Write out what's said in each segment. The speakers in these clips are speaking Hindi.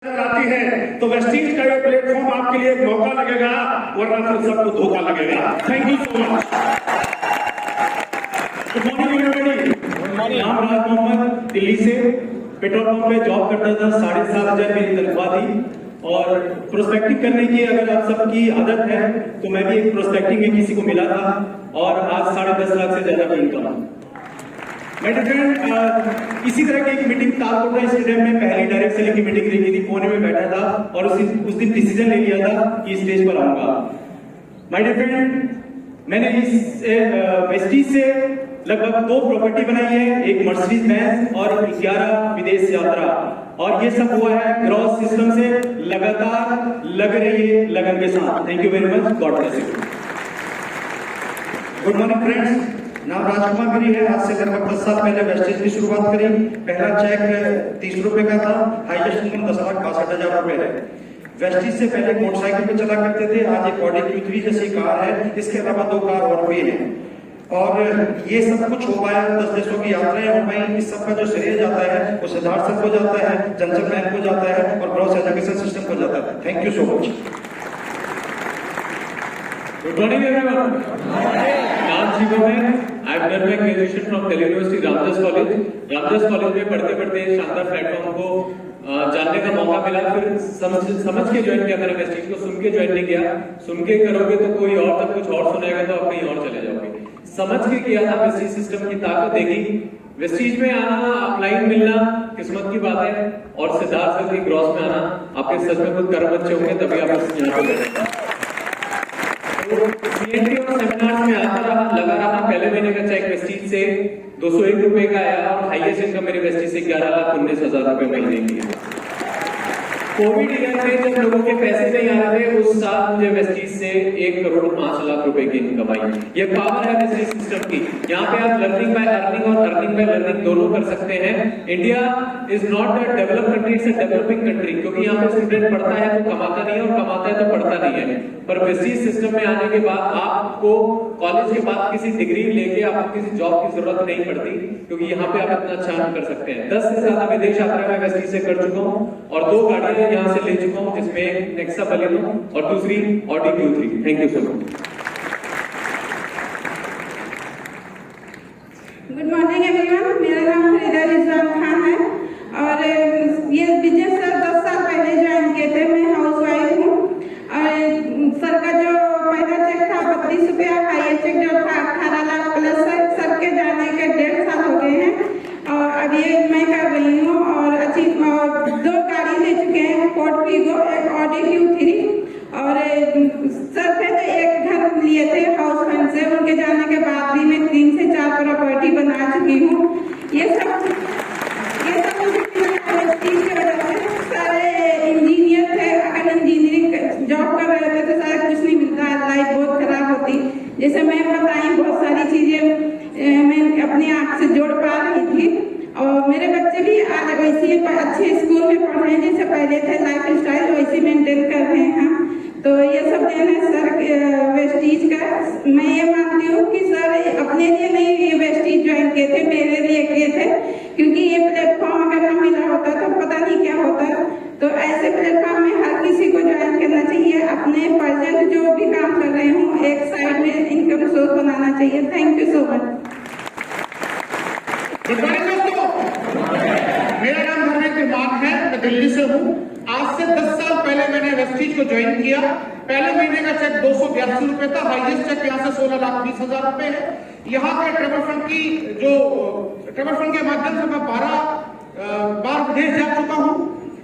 आती है तो वेस्टीज का ये प्लेटफॉर्म आपके लिए एक मौका लगेगा, वरना फिर सबको धोखा लगेगा। Thank you so much. Good morning everybody. नाम राज मोहम्मद, दिल्ली से पेट्रोल पंप पे जॉब करता था। 7,500 मेरी तनख्वाह थी और प्रोस्पेक्टिंग करने की अगर आप सबकी आदत है तो मैं भी एक प्रोस्पेक्टिंग में किसी को मिला था और आज 10.5 लाख से ज्यादा की इनकम। मेरे फ्रेंड इसी तरह की एक मीटिंग तालकोटा स्टेडियम में पहली डायरेक्ट सेलिंग की मीटिंग रखी थी। कोने में बैठा था और उस दिन डिसीजन ले लिया था कि स्टेज पर आऊंगा। माय डियर फ्रेंड, मैंने इस वेस्टीज से लगभग 2 प्रॉपर्टी बनाई है, एक मर्सिडीज बेंज और 11 विदेश यात्रा, और ये सब हुआ है ग्रॉस सिस्टम से। लगातार लग रही है लगन के साथ। Thank you very much. God bless you. Good morning friends. नाम राजकुमार गिरी है। आज से लगभग 10 साल पहले वेस्टीज की शुरुआत करी। पहला चेक 30 रुपए का था। हाईएस्ट इनकम 10,62,000 रुपए है। वेस्टीज से पहले मोटरसाइकिल पे चला करते थे, आज एक ऑडी Q3 जैसी कार है। इसके अलावा 2 कार और भी हैं और ये सब कुछ हो पाया। 10 देशों की यात्राएं हो पाई। इस सब का जो श्रेय जाता है वो सिद्धार्थ सर को जाता है, चंचल मैन को जाता है और ग्रॉस एजुकेशन सिस्टम को जाता है। Thank you so much. Good morning everyone. नाम शिवम है। I have done my graduation from Delhi University Ramdas college. Ramdas college में पढ़ते पढ़ते शानदार प्लेटफॉर्म को जानने का मौका मिला। फिर समझ के ज्वाइन किया मैंने वेस्टीज को, सुन के ज्वाइन नहीं किया। सुन के करोगे तो कोई और तब कुछ और सुनेगा तो आप कहीं और चले जाओगे। समझ के किया था, वेस्टीज सिस्टम की ताकत देखी। वेस्टीज में आना, अपलाइन मिलना किस्मत की बात है और सिद्धार्थ सर की ग्रॉस में आना आपके सच में खुद कर्म अच्छे होंगे तभी आप यहाँ पे बैठे। सीएनटी और सेमिनार्स में आता रहा, लगा रहा। पहले महीने का चेक वेस्टीज से 201 रुपए का आया और हाईएस्ट इनकम मेरी वेस्टीज से 11,19,000 रुपए महीने की है। कोविड ईयर में जब लोगों के पैसे नहीं आ रहे थे, उस साल मुझे वेस्टीज से 1,05,00,000 रुपए की इनकम आई। ये पावर है वेस्टीज सिस्टम की। यहाँ पे आप लर्निंग बाय अर्निंग और अर्निंग बाय लर्निंग दोनों कर सकते हैं। India is not a developed country, it's a developing country, क्योंकि यहाँ पे स्टूडेंट पढ़ता है तो कमाता नहीं है और कमाता है तो पढ़ता नहीं है। पर वेस्टीज सिस्टम में आने के बाद आपको कॉलेज के बाद किसी डिग्री लेके आपको किसी जॉब की जरूरत नहीं पड़ती, क्योंकि यहाँ पे आप इतना अच्छा कर सकते हैं। 10 से ज्यादा विदेश यात्रा मैं वेस्टीज से कर चुका हूँ और 2 गाड़ियां यहाँ से ले चुका हूँ, जिसमें एक नेक्सा बलेनो और दूसरी Audi Q3। Thank you so much. Good morning everyone. मेरा नाम फरीदा रिजवान खान है और ये बिजनेस सर 10 साल पहले ज्वाइन किए थे। मैं हाउसवाइफ हूँ और सर का जो पहला चेक था 32 रुपया, हाईएस्ट चेक जो था 18 लाख प्लस सर के जाने के 1.5 साल हो गए हैं और अब ये मैं कर रही हूँ और 2 गाड़ी ले चुके हैं, फोर्ड वीगो, एक ऑडी Q3 और सर थे तो एक घर लिए थे हाउस फंड से। उनके जाने के बाद भी मैं 3 से 4 प्रॉपर्टी बना चुकी हूँ। ये सब सारे इंजीनियर थे। अगर इंजीनियरिंग जॉब कर रहे थे तो शायद कुछ नहीं मिलता, लाइफ बहुत खराब होती। जैसे मैं बताई बहुत सारी चीजें मैं अपने आप से जोड़ पा रही थी और मेरे बच्चे भी आज वैसे अच्छे स्कूल में पढ़ रहे हैं, जैसे पहले थे लाइफ स्टाइल वैसे मेंटेन कर रहे हैं। तो ये सब देन है सर वेस्टीज का। मैं ये मानती हूँ कि सर अपने लिए नहीं ये वेस्टीज ज्वाइन किए थे, मेरे लिए किए थे, क्योंकि ये प्लेटफॉर्म अगर न मिला होता तो पता नहीं क्या होता। तो ऐसे प्लेटफॉर्म में हर किसी को ज्वाइन करना चाहिए। अपने प्रेजेंट जो भी काम कर रहे हूँ एक साइड में इनकम सोर्स बनाना चाहिए। Thank you so much. Good morning दोस्तों, मेरा नाम धर्मेंद्र मान है, मैं दिल्ली से हूँ। आज से 10 साल पहले मैंने वेस्टीज को ज्वाइन किया। पहले महीने का चेक 282 रुपए था। हाईएस्ट चेक यहाँ से 16,20,000 रुपए है। यहाँ पे ट्रेवल फंड के माध्यम से मैं 12 बार विदेश जा चुका हूँ।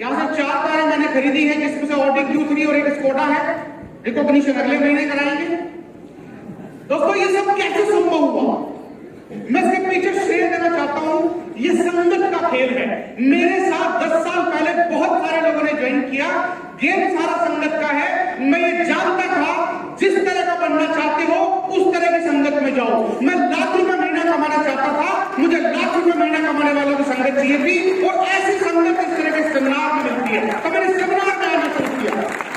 यहाँ से 4 कारें मैंने खरीदी है, जिसमें से ऑडी Q3 और एक स्कोडा है। रिकॉग्निशन अगले महीने कराएंगे। दोस्तों ये सब कैसे संभव हुआ? मैं इसके पीछे श्रेय देना चाहता हूँ। ये संगत का खेल है। मेरे साथ 10 साल पहले बहुत सारे लोगों ने ज्वाइन किया। गेम सारा संगत का है। मैं ये जानता था जिस तरह का बनना चाहते हो उस तरह की संगत में जाओ। मैं लाख रुपए महीना कमाना चाहता था, मुझे लाख रुपए महीना कमाने वालों की संगत चाहिए थी और ऐसी संगत इस तरह के सेमिनार में मिलती है। तो मैंने सेमिनार में आना शुरू किया।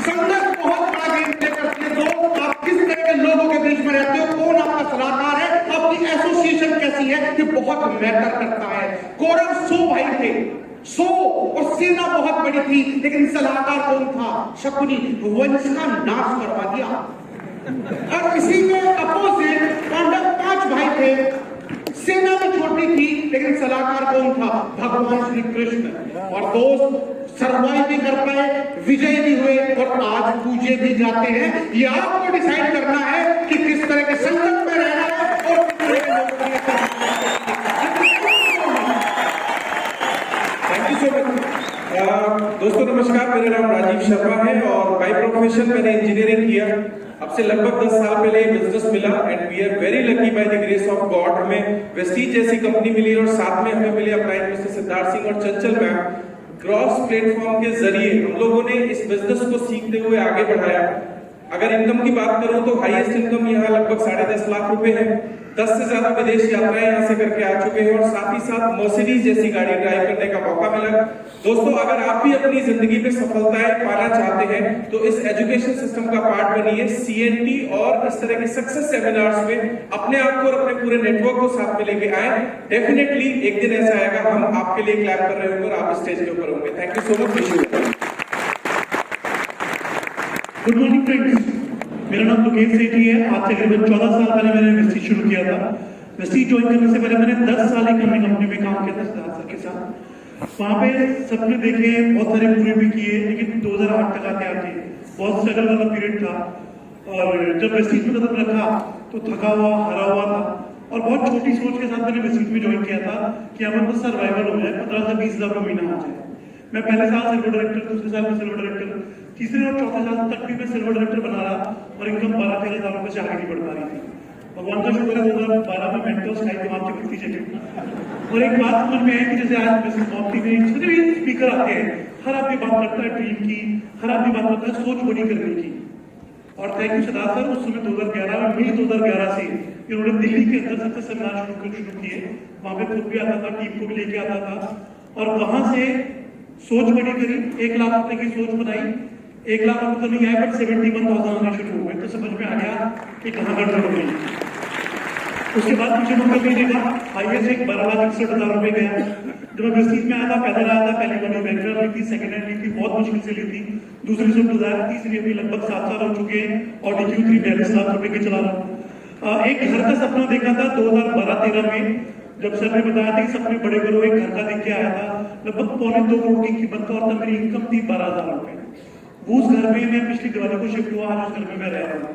संगत बहुत बड़ा गेम प्ले करती है। तो आप किस तरह के लोगों के बीच में रहते हो, कौन आपका सलाहकार है, आपकी एसोसिएशन कैसी है, ये बहुत मैटर करता है। कौरव 100 भाई थे, 100 और सेना बहुत बड़ी थी, लेकिन सलाहकार कौन था? शकुनी, वंश का नाश करवा दिया। और इसी के अपोजिट पांडव 5 भाई थे, सेना भी छोटी थी, लेकिन सलाहकार कौन था? भगवान श्री कृष्ण। और दोस्त सरवाइव भी कर पाए, विजय भी हुए और आज पूजे भी जाते हैं। ये आपको डिसाइड करना है कि किस तरह के संकट में रहना है और किस तरह के लोगों के लिए। Thank you so much. दोस्तों नमस्कार, मेरा नाम राजीव शर्मा है और बाय प्रोफेशन मैंने इंजीनियरिंग किया। अब से लगभग 10 साल पहले बिजनेस मिला and we are very lucky by the grace of God. हमें वेस्टीज जैसी कंपनी मिली और साथ में हमें मिले प्राइम मिनिस्टर सिद्धार्थ सिंह और चंचल मैम। क्रॉस प्लेटफॉर्म के जरिए हम लोगों ने इस बिजनेस को सीखते हुए आगे बढ़ाया। अगर इनकम की बात करूं तो हाईएस्ट इनकम यहाँ लगभग 10.5 लाख रुपए है। 10 से ज्यादा विदेश यात्राएं यहाँ से करके आ चुके हैं और साथ ही साथ मर्सिडीज जैसी गाड़ी ड्राइव करने का मौका मिला। दोस्तों अगर आप भी अपनी जिंदगी में सफलताएं पाना चाहते हैं तो इस एजुकेशन सिस्टम का पार्ट बनिए। सीएनटी और इस तरह के सक्सेस सेमिनार्स में अपने आप को और अपने पूरे नेटवर्क को साथ में लेके आए। डेफिनेटली एक दिन ऐसा आएगा हम आपके लिए क्लैप कर रहे होंगे और आप स्टेज के ऊपर होंगे। Thank you so much. Wish you good morning friends, मेरा नाम लोकेश सेठी है। आज से करीबन 14 साल पहले मैंने वेस्टीज शुरू किया था। वेस्टीज ज्वाइन करने से पहले मैंने 10 साल एक कंपनी में काम किया था सिद्धार्थ सर के साथ। वहाँ पे सपने देखे, बहुत सारे पूरे भी किए, लेकिन 2008 तक आते आते बहुत स्ट्रगल वाला पीरियड था। और जब वेस्टीज में कदम रखा तो थका हुआ, हरा हुआ था और बहुत छोटी सोच के साथ मैंने वेस्टीज में ज्वाइन किया था कि हमारे पास सर्वाइवल हो जाए, 15 से 20 हजार महीना हो जाए। मैं पहले साल सिल्वर डायरेक्टर, दूसरे साल में सिल्वर डायरेक्टर, तीसरे और चौथे साल तक भी मैं सिल्वर डायरेक्टर बना रहा और इनकम 12-13 हजार रुपए से आगे नहीं बढ़ पा रही थी। भगवान का शुक्र है 2012 में मेंटोस खाई तो आपकी कितनी चली। और एक बात समझ में है कि जैसे आज मिसेस मॉप्टी में जितने भी स्पीकर आते हैं, हर आदमी बात करता है ड्रीम की, हर आदमी बात करता है सोच बड़ी करने की। और थैंक यू सिद्धार्थ सर, उस समय 2011 में, मई 2011 से इन्होंने दिल्ली के अंदर सबसे सेमिनार शुरू किए। वहां पे खुद भी आता था, टीम को भी लेके आता था और वहां से सोच बड़ी करी, 1 लाख रुपए की सोच बनाई। 1 लाख रुपए तो नहीं आए बट 71,000 आने शुरू हुए, तो समझ में आ गया कि कहाँ गड़बड़ हो गई। उसके बाद मुझे नंबर नहीं देखा, हाईएस्ट एक 12,61,000 रुपए गया। जब मैं वेस्टीज में आया था, पैदल आया था, पहली वाली बैंक ली थी, सेकंड हैंड ली थी, बहुत मुश्किल से ली थी। दूसरी स्विफ्ट डिजायर, तीसरी अभी लगभग 7 साल हो चुके हैं और Q3 42 लाख रुपए की चला रहा हूँ। एक घर का सपना देखा था 2012-13 में, जब सर ने बताया था कि सपने बड़े करो, एक घर का देख के आया था। लगभग 2.25 करोड़ की कीमत का और तब मेरी इनकम थी 12,000 रुपए। उस घर में मैं पिछली दिवाली को शिफ्ट हुआ, आज उस घर में मैं रह रहा हूँ।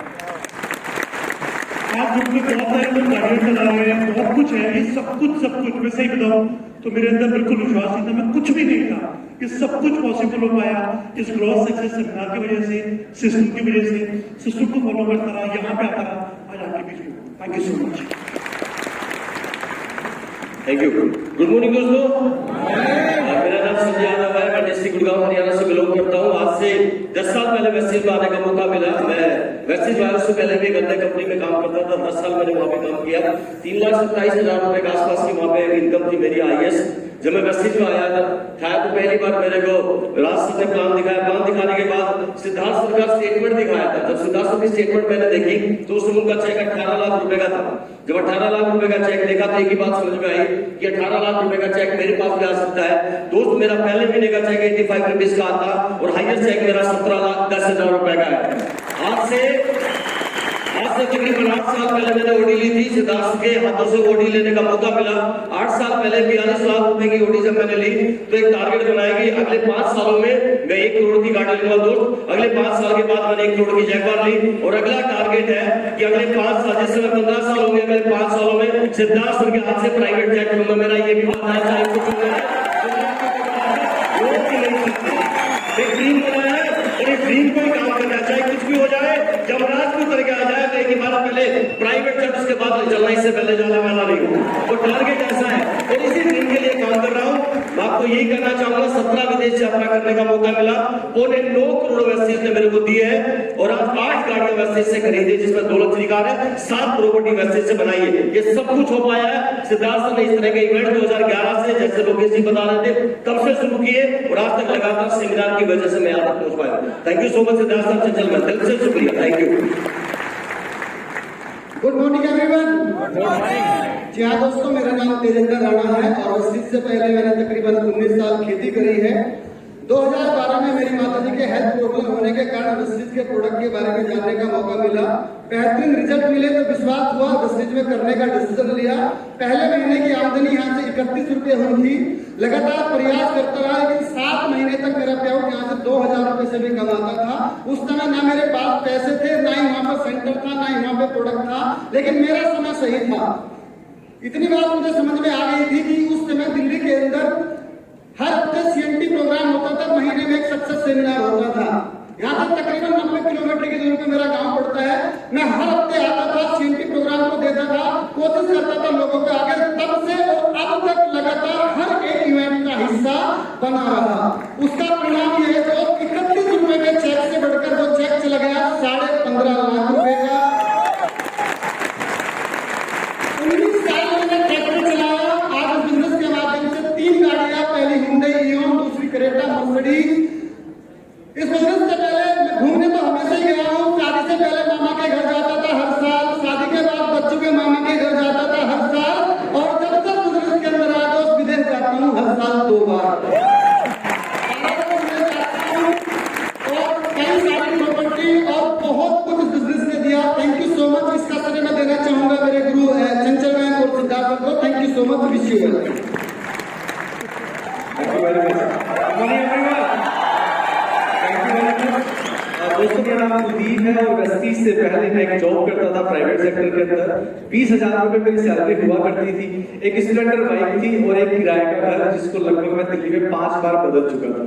आज में बहुत सारे लोग गाड़ियां चला रहे हैं, बहुत कुछ है, ये सब कुछ मैं सही बताऊं तो मेरे अंदर बिल्कुल विश्वास नहीं था, मैं कुछ भी नहीं था। ये सब कुछ पॉसिबल हो पाया इस ग्रोथ सक्सेस सेमिनार की वजह से, सिस्टम की वजह से। सिस्टम को फॉलो करता रहा, यहाँ पे आता रहा, आज आपके बीच में। Thank you so much. Thank you. Good morning दोस्तों, मेरा नाम संजय यादव है, मैं डिस्ट्रिक्ट गुड़गांव हरियाणा से बिलोंग करता हूँ। आज से 10 साल पहले वेस्टीज में आने का मौका मिला। मैं वेस्टीज में से पहले भी गन्ने कंपनी में काम करता था, 10 साल मैंने वहाँ पे काम किया। 3,27,000 रुपए के आसपास की वहाँ पे इनकम थी मेरी हाईएस्ट। जब मैं वेस्टीज में आया था तो पहली बार मेरे को राज सर ने प्लान दिखाया। प्लान दिखाने के बाद सिद्धार्थ सर का स्टेटमेंट दिखाया था। जब सिद्धार्थ सर की स्टेटमेंट मैंने देखी तो उस समय उनका चेक 18 लाख रुपए का था। जब 18 लाख रुपए का चेक देखा तो एक ही बात समझ में आई कि 18 लाख रुपए का चेक मेरे पास भी आ सकता है। दोस्त, मेरा पहले महीने का चेक 85 रुपीज का आता और हाईएस्ट चेक मेरा 17,10,000 रुपए का है। आज से तकरीबन 8 साल पहले मैंने ओडी ली थी, सिद्धार्थ के हाथों से ओडी लेने का मौका मिला। 8 साल पहले 42 लाख रुपए की ओडी जब मैंने ली तो एक टारगेट बनाया कि अगले 5 सालों में मैं 1 करोड़ की गाड़ी लूंगा। दोस्त, अगले 5 साल के बाद मैंने 1 करोड़ की जैगवार ली और अगला टारगेट है कि अगले 5 साल, जिस समय 15 साल होंगे, अगले 5 सालों में सिद्धार्थ सर के हाथ से प्राइवेट जेट लूंगा। मेरा ये भी वादा है, चाहे कुछ हो जाए। एक ड्रीम बनाया है और एक ड्रीम को ही काम करना है, चाहे कुछ भी हो जाए। जब राज उतर के आ जाए तो एक बार पहले प्राइवेट जेट, उसके बाद चलना, इससे पहले जाने वाला नहीं हूँ। तो टारगेट ऐसा है और इसी ड्रीम के लिए काम कर रहा हूँ। मैं आपको यही कहना चाहूंगा, 17 विदेश यात्रा करने का मौका मिला, 9.25 करोड़ वेस्टीज ने मेरे को दिए है और आज 8 गाड़ियां वेस्टीज से खरीदी, जिसमें 2 लग्जरी कार है, 7 प्रॉपर्टी वेस्टीज से बनाई है। ये सब कुछ हो पाया है सिद्धार्थ सर ने इस तरह के इवेंट 2011 से, जैसे लोकेश जी बता रहे थे, तब से शुरू किए और आज तक लगातार सेमिनार की वजह से मैं यहाँ तक पहुंच पाया। Thank you so much Siddharth sir, Chanchal ma'am, दिल से शुक्रिया। Thank you. Good morning everyone. जी हाँ दोस्तों, मेरा नाम तेजेंद्र राणा है और वेस्टीज से पहले मैंने तकरीबन 19 साल खेती करी है 2012 में मेरी माताजी के हेल्थ प्रॉब्लम होने के कारण वेस्टीज के प्रोडक्ट के बारे में जानने का मौका मिला। बेहतरीन रिजल्ट मिले तो विश्वास हुआ, वेस्टीज में करने का डिसीजन लिया। पहले महीने की आमदनी यहाँ से 31 रुपये हुई थी। लगातार प्रयास करता रहा, लेकिन 7 महीने तक मेरा पे आउट यहाँ से 2000 रुपये से भी कम आता था। उस समय ना मेरे पास पैसे थे, ना ही वहाँ पर सेंटर था, ना ही वहाँ पे प्रोडक्ट था, लेकिन मेरा समय सही था। इतनी बात मुझे समझ में आ गई थी कि उस समय दिल्ली के अंदर हर हफ्ते CNT प्रोग्राम होता था, महीने में एक सक्सेस सेमिनार होता था। यहाँ से तकरीबन 90 किलोमीटर की दूरी पे मेरा गांव पड़ता है। मैं हर हफ्ते आता था, CNT प्रोग्राम को देता था, कोशिश करता था लोगों के आगे। तब से और अब तक लगातार हर एक इवेंट का हिस्सा बना रहा। उसका परिणाम यह है कि 31 रुपए के चेक से बढ़कर जो चेक चला गया 15.5 लाख रुपए का। 19 साल मैंने ट्रैक्टर चलाया। आज इस बिजनेस के माध्यम से 3 गाड़ियां, पहली हुंडई इओन, दूसरी क्रेटा मर्सिडीज। इस बिजनेस से पहले मैं घूमने तो हमेशा ही गया हूँ। शादी से पहले मामा के घर जाता था हर साल, शादी के बाद बच्चों के मामा के घर जाता था हर साल, और जब तक बिजनेस के अंदर आ गया विदेश जाता हूँ हर साल 2 बार। और कई सारी प्रॉपर्टी और बहुत कुछ बिजनेस ने दिया। Thank you so much. इसका श्रेय मैं देना चाहूंगा मेरे गुरु चंचल मैम और सिद्धार्थ को। Thank you so much. Wish you well. Thank you very much. Good morning everyone. Thank you very much. दोस्तों मेरा नाम कुलदीप है और वेस्टीज से पहले मैं एक जॉब करता था प्राइवेट सेक्टर के अंदर। 20,000 रुपए मेरी सैलरी हुआ करती थी। एक स्प्लेंडर बाइक थी और एक किराए का घर, जिसको लगभग मैं दिल्ली में 5 बार बदल चुका था।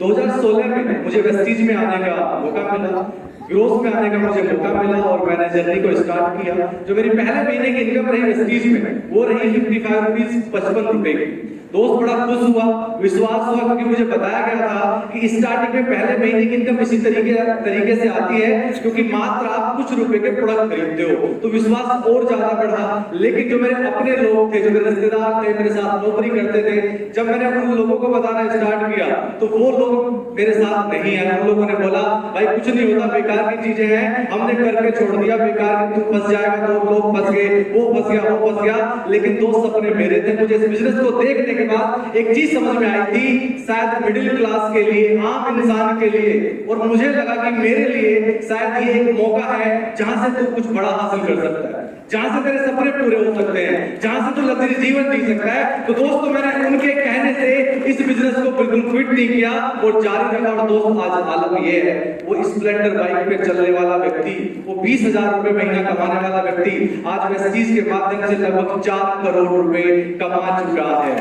2016 में मुझे वेस्टीज में आने का मौका मिला, ग्रोथ में आने का मुझे मौका मिला और मैंने जर्नी को स्टार्ट किया। जो मेरी पहले महीने की इनकम रही वेस्टीज में, वो रही 55 रुपीज 55 रुपए की। दोस्त बड़ा खुश हुआ, विश्वास हुआ, क्योंकि मुझे बताया गया था कि स्टार्टिंग में पहले महीने की इनकम इसी तरीके से आती है, क्योंकि मात्र आप कुछ रुपए के प्रोडक्ट खरीदते हो। तो विश्वास और ज्यादा बढ़ा। लेकिन जो मेरे अपने लोग थे, जो मेरे रिश्तेदार थे, मेरे साथ नौकरी करते थे, जब मैंने उन लोगों को बताना स्टार्ट किया तो वो लोग मेरे साथ नहीं आए। उन लोगों ने बोला भाई कुछ नहीं होता, बेकार की चीजें हैं, हमने करके छोड़ दिया, बेकार की, तू फंस जाएगा, तो लोग फंस गए, वो फंस गया, वो फंस गया। लेकिन दोस्त अपने मेरे थे। मुझे इस बिजनेस को देखने के बाद एक चीज समझ में आई थी, शायद मिडिल क्लास के लिए, आम इंसान के लिए, और मुझे लगा कि मेरे लिए शायद ये एक मौका है जहां से तू कुछ बड़ा हासिल कर सकता है, जहां से तेरे सपने पूरे हो सकते हैं, जहां से तू लग्जरी जीवन जी सकता है। तो दोस्तों मैंने उनके कहने से इस बिजनेस को बिल्कुल क्विट नहीं किया और जारी रखा। और दोस्त आज हालत ये है, वो स्प्लेंडर बाइक पे चलने वाला व्यक्ति, वो 20,000 रुपए महीना कमाने वाला व्यक्ति आज वेस्टीज के माध्यम से लगभग 4 करोड़ रुपए कमा चुका है।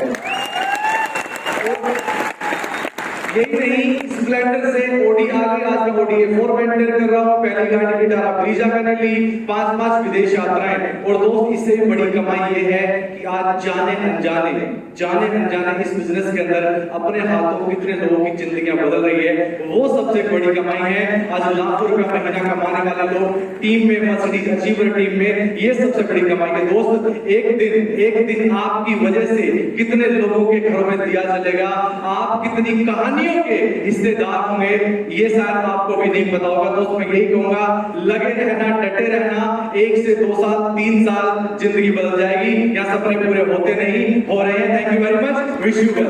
यही नहीं, स्प्लेंडर से ओडी आ गई। आज मैं ओडी A4 मेंटेन कर रहा हूँ। पहली गाड़ी विटारा ब्रीजा मैंने ली, 5 विदेश यात्राएं। और दोस्त इससे भी बड़ी कमाई ये है कि आज जाने अनजाने इस बिजनेस के अंदर अपने हाथों कितने लोगों की जिंदगियां बदल रही है, वो सबसे बड़ी कमाई है। आज लाखों रुपया महीना कमाने वाले लोग टीम में, मर्सिडीज अचीवर टीम में, ये सबसे बड़ी कमाई है। दोस्त एक दिन आपकी वजह से कितने लोगों के घरों में दिया चलेगा, आप कितनी कहानियों के हिस्सेदार होंगे, ये शायद आपको भी नहीं पता होगा। दोस्त मैं यही कहूंगा, लगे रहना, डटे रहना। 1 से 2 साल, 3 साल जिंदगी बदल जाएगी। यहाँ सपने पूरे होते नहीं, हो रहे हैं। Thank you very much. Wish you well.